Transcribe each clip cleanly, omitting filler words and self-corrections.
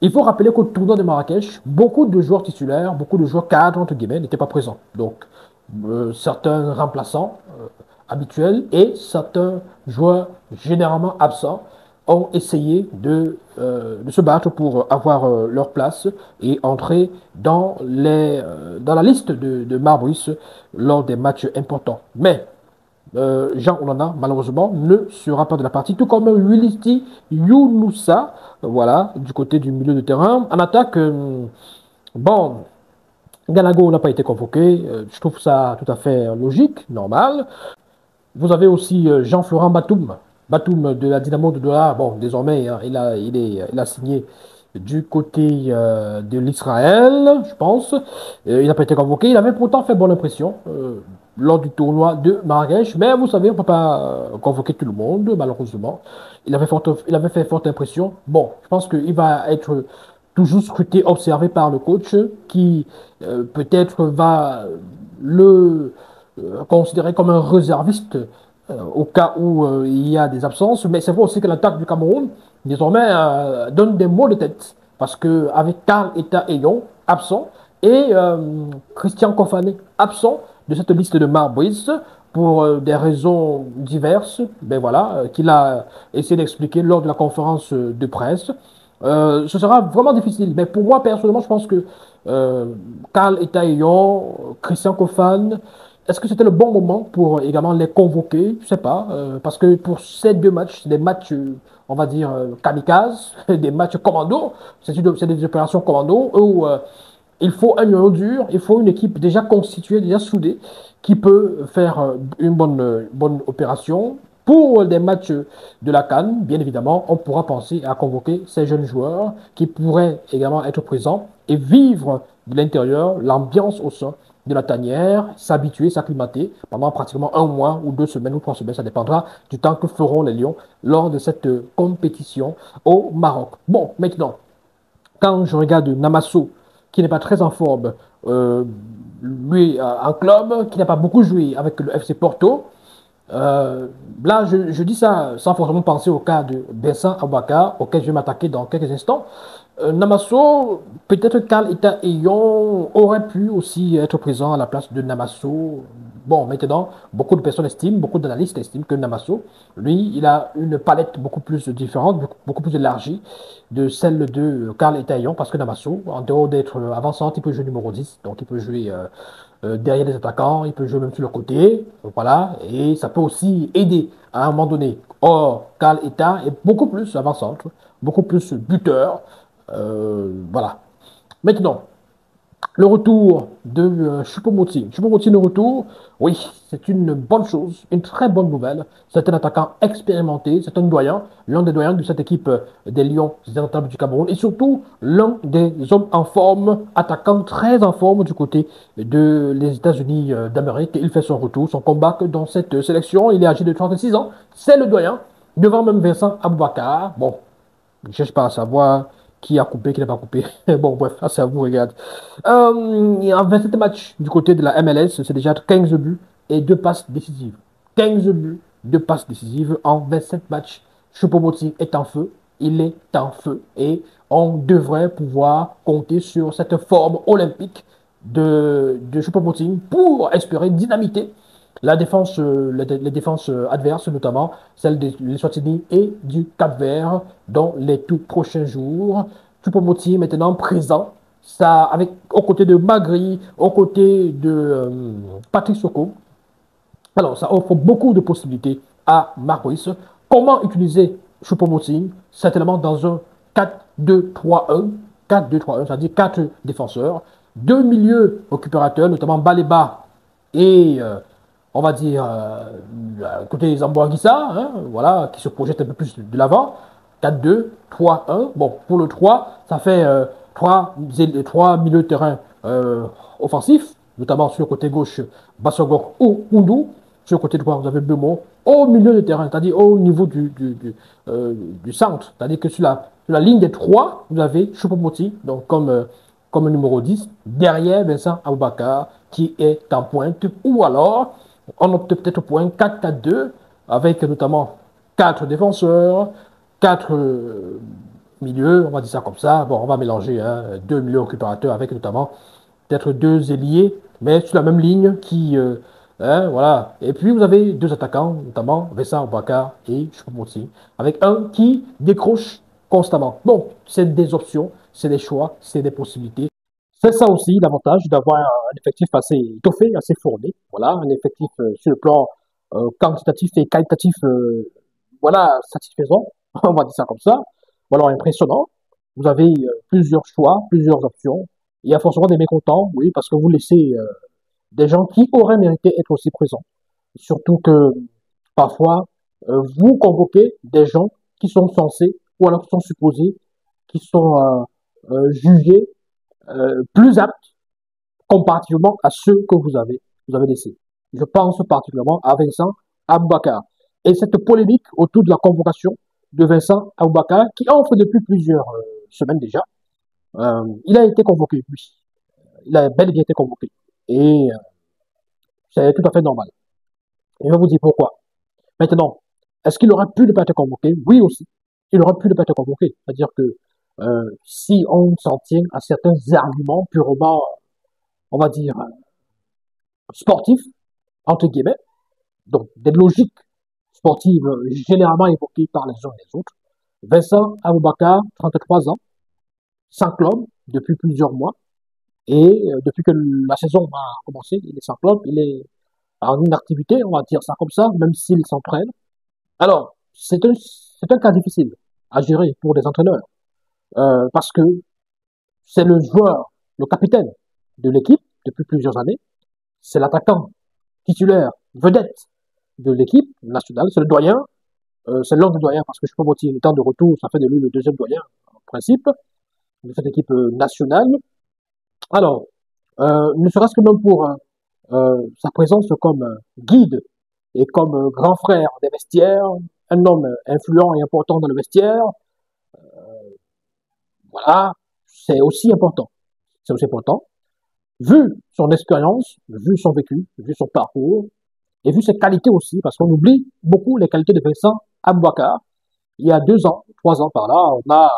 Il faut rappeler qu'au tournoi de Marrakech, beaucoup de joueurs titulaires, beaucoup de joueurs cadres, entre guillemets, n'étaient pas présents. Donc, certains remplaçants habituels et certains joueurs généralement absents ont essayé de se battre pour avoir leur place et entrer dans la liste de Marbris lors des matchs importants. Mais Jean Onana, malheureusement, ne sera pas de la partie, tout comme Willy Younoussa, voilà, du côté du milieu de terrain. En attaque, bon, Ganago n'a pas été convoqué, je trouve ça tout à fait logique, normal. Vous avez aussi Jean-Florent Batum, Batum de la Dynamo de Doha, bon, désormais, hein, il a signé du côté de l'Israël, je pense. Il n'a pas été convoqué. Il avait pourtant fait bonne impression lors du tournoi de Marrakech. Mais vous savez, on ne peut pas convoquer tout le monde, malheureusement. Il avait fait forte impression. Bon, je pense qu'il va être toujours scruté, observé par le coach qui peut-être va le considérer comme un réserviste au cas où il y a des absences. Mais c'est vrai aussi que l'attaque du Cameroun, désormais, donne des maux de tête. Parce qu'avec Karl Eta Eyon, absent, et Christian Kofané, absent de cette liste de Marbris, pour des raisons diverses, ben voilà, qu'il a essayé d'expliquer lors de la conférence de presse. Ce sera vraiment difficile. Mais pour moi, personnellement, je pense que euh, Karl Etaillon, Christian Kofan, est-ce que c'était le bon moment pour également les convoquer? Je sais pas. Parce que pour ces deux matchs, c'est des matchs, on va dire, kamikazes, des matchs commando. C'est des opérations commando où il faut un noyau dur, il faut une équipe déjà constituée, déjà soudée, qui peut faire une bonne opération. Pour des matchs de la CAN, bien évidemment, on pourra penser à convoquer ces jeunes joueurs qui pourraient également être présents et vivre de l'intérieur l'ambiance au sein de la tanière, s'habituer, s'acclimater pendant pratiquement un mois ou 2 semaines ou 3 semaines, ça dépendra du temps que feront les Lions lors de cette compétition au Maroc. Bon, maintenant, quand je regarde Namasso, qui n'est pas très en forme, euh, lui en club, qui n'a pas beaucoup joué avec le FC Porto, euh, là, je dis ça sans forcément penser au cas de Vincent Abouaka, auquel je vais m'attaquer dans quelques instants. Namasso, peut-être Karl Eta Eyon aurait pu aussi être présent à la place de Namasso. Bon, maintenant, beaucoup de personnes estiment, beaucoup d'analystes estiment que Namasso, lui, il a une palette beaucoup plus différente, beaucoup plus élargie de celle de Karl Eta Eyon, parce que Namasso, en dehors d'être avant-centre, il peut jouer numéro 10, donc il peut jouer derrière les attaquants, il peut jouer même sur le côté, voilà, et ça peut aussi aider à un moment donné. Or, Karl Eta est beaucoup plus avant-centre, beaucoup plus buteur, voilà. Maintenant, le retour de Choupo-Moting. Choupo-Moting, le retour, oui, c'est une bonne chose, une très bonne nouvelle. C'est un attaquant expérimenté, c'est un doyen, l'un des doyens de cette équipe des Lions indomptables du Cameroun, et surtout l'un des hommes en forme, attaquant très en forme du côté des États-Unis d'Amérique. Il fait son retour, son comeback dans cette sélection. Il est âgé de 36 ans, c'est le doyen, devant même Vincent Aboubakar. Bon, je ne cherche pas à savoir qui a coupé, qui n'a pas coupé. Bon, bref, ça c'est à vous, regarde. En 27 matchs du côté de la MLS, c'est déjà 15 buts et 2 passes décisives. 15 buts, 2 passes décisives en 27 matchs. Choupo-Moting est en feu, il est en feu et on devrait pouvoir compter sur cette forme olympique de Choupo-Moting pour espérer dynamiter la défense, les défenses adverses, notamment celle des Eswatini et du Cap-Vert, dans les tout prochains jours. Choupo-Moting maintenant présent, ça, avec, aux côtés de Magri, aux côtés de Patrick Soko. Alors, ça offre beaucoup de possibilités à Marc. Comment utiliser Choupo-Moting? Certainement dans un 4-2-3-1. 4-2-3-1, c'est-à-dire 4 défenseurs, 2 milieux récupérateurs, notamment Baleba et on va dire, côté Zamboanguissa, hein, voilà, qui se projette un peu plus de l'avant. 4-2, 3-1. Bon, pour le 3, ça fait 3 milieux de terrain offensifs, notamment sur le côté gauche, Bassogor ou Oundou. Sur le côté droit, vous avez Bemo. Au milieu de terrain, c'est-à-dire au niveau du centre, c'est-à-dire que sur la ligne des 3, vous avez Choupo-Moting, donc comme numéro 10, derrière Vincent Aboubakar, qui est en pointe, ou alors on opte peut-être pour un 4-4-2 avec notamment 4 défenseurs, 4 milieu, on va dire ça comme ça. Bon, on va mélanger hein, deux milieux récupérateurs avec notamment peut-être deux ailiers, mais sur la même ligne qui, hein, voilà. Et puis vous avez deux attaquants, notamment Vincent Obaka et Choupo-Moting, avec un qui décroche constamment. Bon, c'est des options, c'est des choix, c'est des possibilités. C'est ça aussi l'avantage d'avoir un effectif assez étoffé, assez fourni. Voilà, un effectif sur le plan quantitatif et qualitatif, voilà, satisfaisant. On va dire ça comme ça. Ou alors impressionnant. Vous avez plusieurs choix, plusieurs options. Il y a forcément des mécontents, oui, parce que vous laissez des gens qui auraient mérité être aussi présents. Surtout que parfois, vous convoquez des gens qui sont censés, ou alors qui sont supposés, qui sont jugés plus aptes comparativement à ceux que vous avez laissés. Je pense particulièrement à Vincent Aboubakar. Et cette polémique autour de la convocation de Vincent Aboubakar, qui offre depuis plusieurs semaines déjà, il a été convoqué, oui. Il a bel et bien été convoqué. Et c'est tout à fait normal. Et je vais vous dire pourquoi. Maintenant, est-ce qu'il aurait pu ne pas être convoqué? Oui aussi. Il aurait pu ne pas être convoqué. C'est-à-dire que si on s'en tient à certains arguments purement, on va dire, sportifs, entre guillemets, donc des logiques sportives généralement évoquées par les uns et les autres, Vincent Aboubakar, 33 ans, sans club depuis plusieurs mois, et depuis que la saison a commencé, il est sans club, il est en inactivité, on va dire ça comme ça, même s'il s'entraîne. Alors, c'est un cas difficile à gérer pour des entraîneurs, parce que c'est le joueur, le capitaine de l'équipe depuis plusieurs années, c'est l'attaquant titulaire, vedette de l'équipe nationale, c'est le doyen, c'est l'un des doyens, parce que je peux motiver le temps de retour, ça fait de lui le deuxième doyen, en principe, de cette équipe nationale. Alors, ne serait-ce que même pour sa présence comme guide et comme grand frère des vestiaires, un homme influent et important dans le vestiaire, voilà, c'est aussi important. C'est aussi important. Vu son expérience, vu son vécu, vu son parcours, et vu ses qualités aussi, parce qu'on oublie beaucoup les qualités de Vincent Aboubakar. Il y a 2 ans, 3 ans par là, on a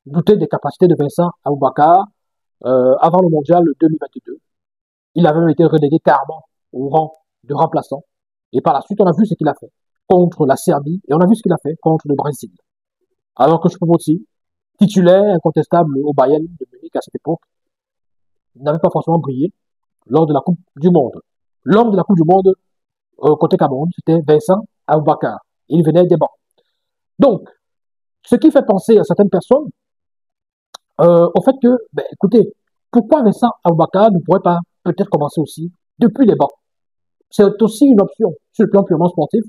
douté des capacités de Vincent Aboubakar avant le mondial 2022. Il avait même été relégué carrément au rang de remplaçant. Et par la suite, on a vu ce qu'il a fait contre la Serbie et on a vu ce qu'il a fait contre le Brésil. Alors que Choupo-Moting, titulaire incontestable au Bayern de Munich à cette époque, n'avait pas forcément brillé lors de la Coupe du Monde. L'homme de la Coupe du Monde côté Cameroun, c'était Vincent Aboubakar. Il venait des bancs. Donc, ce qui fait penser à certaines personnes au fait que, ben, écoutez, pourquoi Vincent Aboubakar ne pourrait pas peut-être commencer aussi depuis les bancs? C'est aussi une option. Sur le plan purement sportif,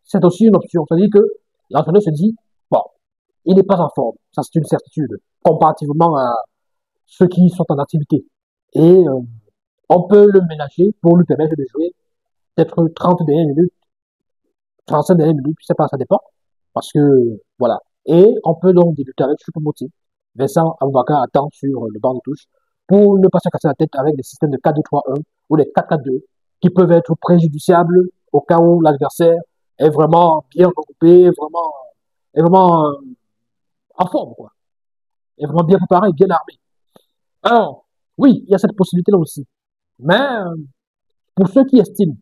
c'est aussi une option. C'est-à-dire que l'entraîneur se dit, bon, il n'est pas en forme. Ça, c'est une certitude, comparativement à ceux qui sont en activité. Et on peut le ménager pour lui permettre de jouer peut-être 30 dernières minutes, 35 dernières minutes, je sais pas, ça dépend. Parce que, voilà. Et on peut donc débuter avec Choupo-Moting. Vincent Aboubakar attend sur le banc de touche pour ne pas se casser la tête avec des systèmes de 4-2-3-1 ou des 4-4-2 qui peuvent être préjudiciables au cas où l'adversaire est vraiment bien regroupé, est vraiment en forme, quoi. Est vraiment bien préparé, bien armé. Alors, oui, il y a cette possibilité-là aussi. Mais pour ceux qui estiment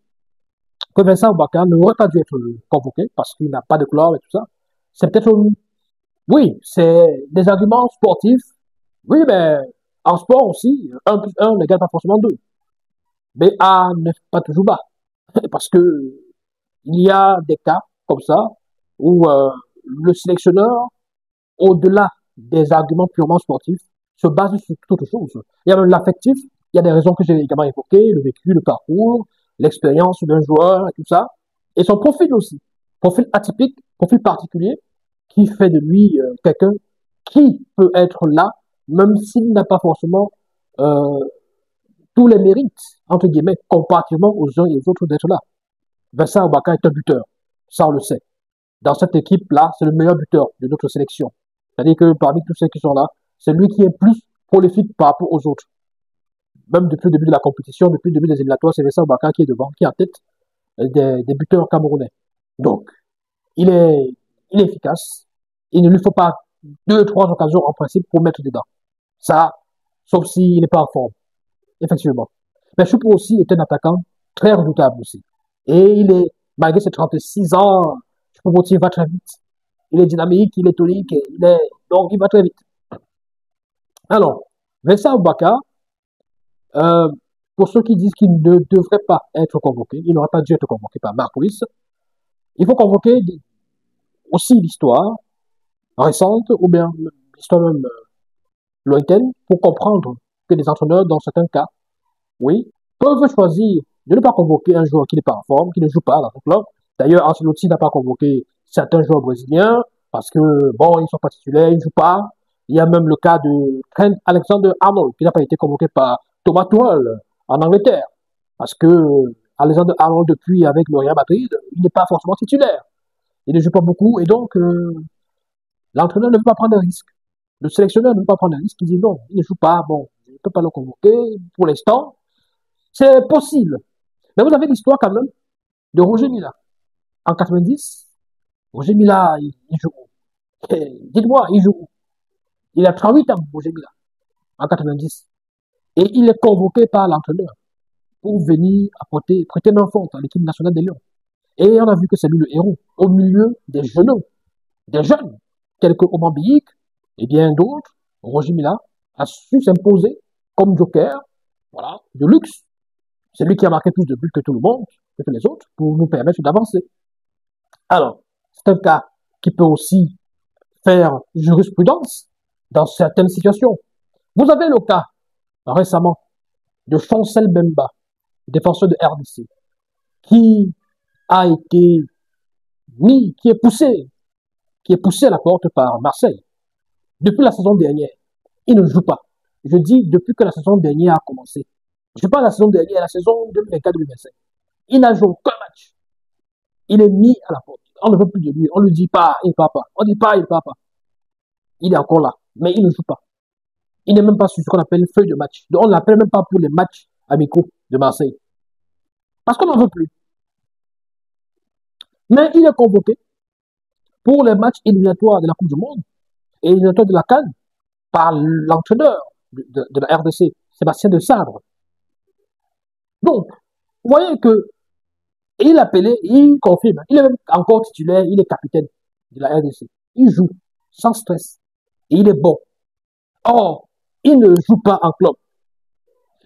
que Vincent Aboubakar n'aurait pas dû être convoqué parce qu'il n'a pas de club et tout ça, c'est peut-être oui, c'est des arguments sportifs. Oui, mais en sport aussi, un plus un n'égale pas forcément 2. Mais A n'est pas toujours bas. Parce que il y a des cas comme ça où le sélectionneur, au-delà des arguments purement sportifs, se base sur toute autre chose. Il y a même l'affectif, il y a des raisons que j'ai également évoquées, le vécu, le parcours, l'expérience d'un joueur et tout ça. Et son profil aussi. Profil atypique, profil particulier, qui fait de lui quelqu'un qui peut être là, même s'il n'a pas forcément euh, tous les mérites, entre guillemets, comparativement aux uns et aux autres d'être là. Vincent Obaka est un buteur, ça on le sait. Dans cette équipe-là, c'est le meilleur buteur de notre sélection. C'est-à-dire que parmi tous ceux qui sont là, c'est lui qui est plus prolifique par rapport aux autres. Même depuis le début de la compétition, depuis le début des éliminatoires, c'est Vincent Obaka qui est devant, qui est en tête des buteurs camerounais. Donc, il est, il est efficace. Il ne lui faut pas deux, trois occasions en principe pour mettre dedans. Ça, sauf s'il n'est pas en forme, effectivement. Mais Choupo aussi est un attaquant très redoutable aussi. Et il est, malgré ses 36 ans, Choupo-Moting va très vite. Il est dynamique, il est tonique, donc il va très vite. Alors, Vincent Obaka, euh, pour ceux qui disent qu'il ne devrait pas être convoqué, il n'aurait pas dû être convoqué par Marquis, il faut convoquer aussi l'histoire récente ou bien l'histoire même lointaine pour comprendre que les entraîneurs, dans certains cas, oui, peuvent choisir de ne pas convoquer un joueur qui n'est pas en forme, qui ne joue pas dans son club. D'ailleurs, Ancelotti n'a pas convoqué certains joueurs brésiliens parce que, bon, ils ne sont pas titulaires, ils ne jouent pas. Il y a même le cas de Trent Alexander-Arnold qui n'a pas été convoqué par Thomas Tuchel en Angleterre parce que Alexander-Arnold, depuis avec le Real Madrid, il n'est pas forcément titulaire. Il ne joue pas beaucoup et donc l'entraîneur ne veut pas prendre de risque. Le sélectionneur ne veut pas prendre de risque. Il dit non, il ne joue pas. Bon, je ne peux pas le convoquer pour l'instant. C'est possible. Mais vous avez l'histoire quand même de Roger Mila. En 90, Roger Mila, il joue où? Dites-moi, il joue où? Il a 38 ans, Roger Mila, en 90. Et il est convoqué par l'entraîneur pour venir apporter, prêter main forte à l'équipe nationale des Lions. Et on a vu que c'est lui le héros, au milieu des jeunes, tels que Oman Biyik et bien d'autres. Roger Mila a su s'imposer comme joker, voilà, de luxe. C'est lui qui a marqué plus de buts que tout le monde, que tous les autres, pour nous permettre d'avancer. Alors, c'est un cas qui peut aussi faire jurisprudence dans certaines situations. Vous avez le cas récemment de Chancel Bemba, défenseur de RDC, qui a été mis, qui est poussé à la porte par Marseille. Depuis la saison dernière, il ne joue pas. Je dis depuis que la saison dernière a commencé. Je ne parle de la saison dernière, la saison 2024-2025. Il n'a joué aucun match. Il est mis à la porte. On ne veut plus de lui. On ne lui dit pas, il ne part pas. On ne dit pas, il ne part pas. Il est encore là, mais il ne joue pas. Il n'est même pas sur ce qu'on appelle feuille de match. Donc on ne l'appelle même pas pour les matchs amicaux de Marseille. Parce qu'on n'en veut plus. Mais il est convoqué pour les matchs éliminatoires de la Coupe du Monde et éliminatoires de la CAN par l'entraîneur de la RDC, Sébastien de Sabre. Donc, vous voyez que il est appelé, il confirme, il est même encore titulaire, il est capitaine de la RDC. Il joue sans stress et il est bon. Or, il ne joue pas en club.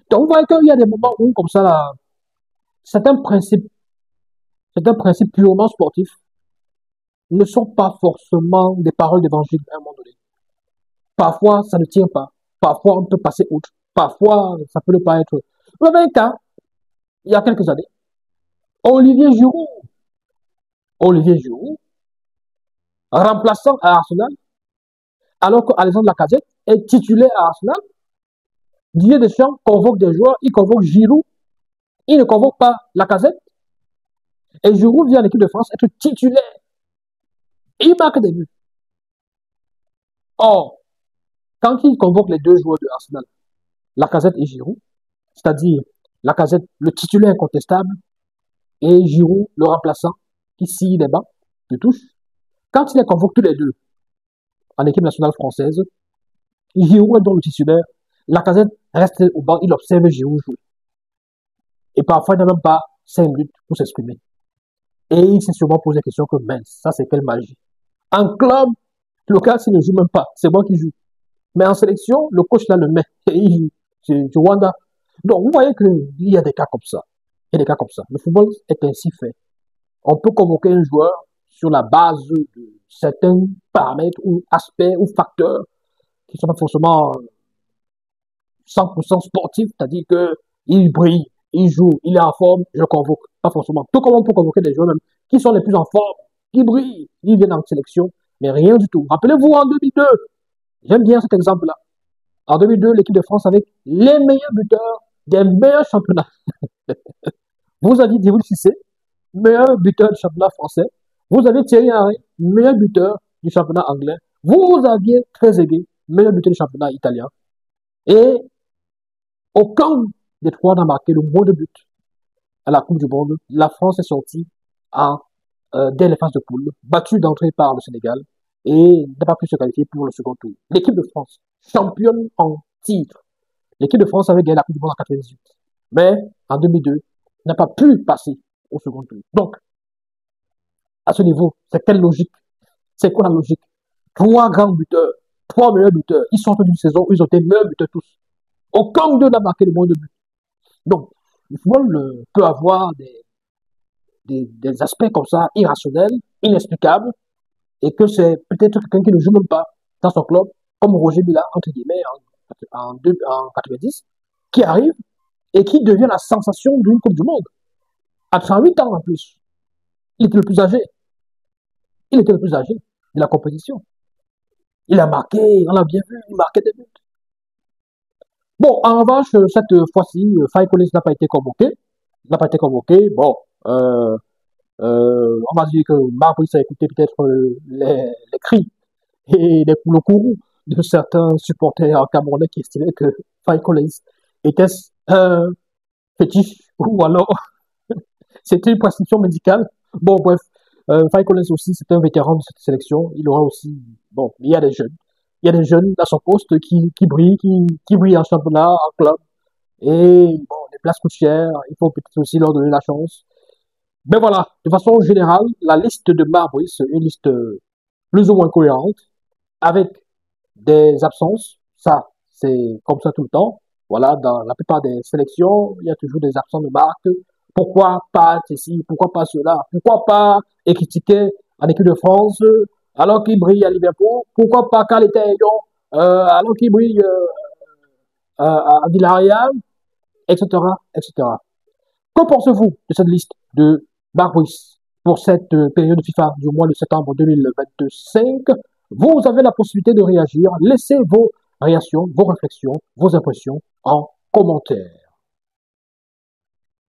Donc, vous voyez qu'il y a des moments où, comme ça, là, certains principes purement sportifs ne sont pas forcément des paroles d'évangile à un moment donné. Parfois, ça ne tient pas. Parfois, on peut passer outre. Parfois, ça peut ne pas être. Vous avez un cas, il y a quelques années, Olivier Giroud. Olivier Giroud, remplaçant à Arsenal, alors qu'Alexandre Lacazette est titulaire à Arsenal. Didier Deschamps convoque des joueurs, il convoque Giroud, il ne convoque pas Lacazette. Et Giroud vient à l'équipe de France être titulaire. Et il marque des buts. Or, quand il convoque les deux joueurs de Arsenal, Lacazette et Giroud, c'est-à-dire Lacazette, le titulaire incontestable, et Giroud, le remplaçant, qui scie les bancs, de touche, quand il les convoque tous les deux en équipe nationale française, Giroud est dans le titulaire, Lacazette reste au banc, il observe Giroud jouer. Et parfois, il n'a même pas 5 minutes pour s'exprimer. Et il s'est sûrement posé la question que, mince, ça c'est quelle magie. En club local, s'il ne joue même pas, c'est moi qui joue. Mais en sélection, le coach là le met et il joue. C'est du Rwanda. Donc, vous voyez qu'il y a des cas comme ça. Il y a des cas comme ça. Le football est ainsi fait. On peut convoquer un joueur sur la base de certains paramètres ou aspects ou facteurs qui ne sont pas forcément 100% sportifs, c'est-à-dire qu'il brille, il joue, il est en forme, je convoque. Pas forcément. Tout comme on peut convoquer des joueurs même qui sont les plus en forme, qui brillent, ils viennent en sélection, mais rien du tout. Rappelez-vous en 2002, j'aime bien cet exemple-là. En 2002, l'équipe de France avec les meilleurs buteurs des meilleurs championnats. Vous aviez Djibril Cissé, meilleur buteur du championnat français. Vous aviez Thierry Henry, meilleur buteur du championnat anglais. Vous aviez Trezeguet, meilleur buteur du championnat italien. Et aucun des trois n'a marqué le moins de buts à la Coupe du Monde. La France est sortie dès les phases de poule, battue d'entrée par le Sénégal. et n'a pas pu se qualifier pour le second tour. L'équipe de France, championne en titre. L'équipe de France avait gagné la Coupe du Monde en 98. Mais en 2002, n'a pas pu passer au second tour. Donc, à ce niveau, c'est quelle logique? C'est quoi la logique? Trois grands buteurs, trois meilleurs buteurs, ils sortent d'une saison où ils ont été meilleurs buteurs tous. Aucun d'eux n'a marqué le moins de buts. Donc, le football peut avoir des aspects comme ça, irrationnels, inexplicables, et que c'est peut-être quelqu'un qui ne joue même pas dans son club, comme Roger Mila, entre guillemets, en 90, qui arrive et qui devient la sensation d'une Coupe du Monde. À 38 ans en plus. Il était le plus âgé. Il était le plus âgé de la compétition. Il a marqué, on l'a bien vu, il marquait des buts. Bon, en revanche, cette fois-ci, Faye Collins n'a pas été convoqué. Il n'a pas été convoqué. Bon, on va dire que Marc a écouté peut-être les cris et le courroux de certains supporters camerounais qui estimaient que Faye Collins était un fétiche ou alors c'était une prescription médicale. Bon, bref, Faye Collins aussi, c'est un vétéran de cette sélection. Il aura aussi, bon, il y a des jeunes. Il y a des jeunes à son poste qui brillent, qui brillent en championnat, en club. Et bon, les places coûtent cher. Il faut peut-être aussi leur donner la chance. Mais voilà, de façon générale, la liste de Marbury, c'est une liste plus ou moins cohérente, avec des absences. Ça, c'est comme ça tout le temps. Voilà, dans la plupart des sélections, il y a toujours des absents de marque. Pourquoi pas ceci, pourquoi pas cela, pourquoi pas critiquer en équipe de France alors qu'il brille à Liverpool, pourquoi pas Carl Lyon alors qu'il brille à Villarreal, etc., etc. Que pensez-vous de cette liste de Barbuis pour cette période FIFA du mois de septembre 2025? Vous avez la possibilité de réagir. Laissez vos réactions, vos réflexions, vos impressions en commentaire.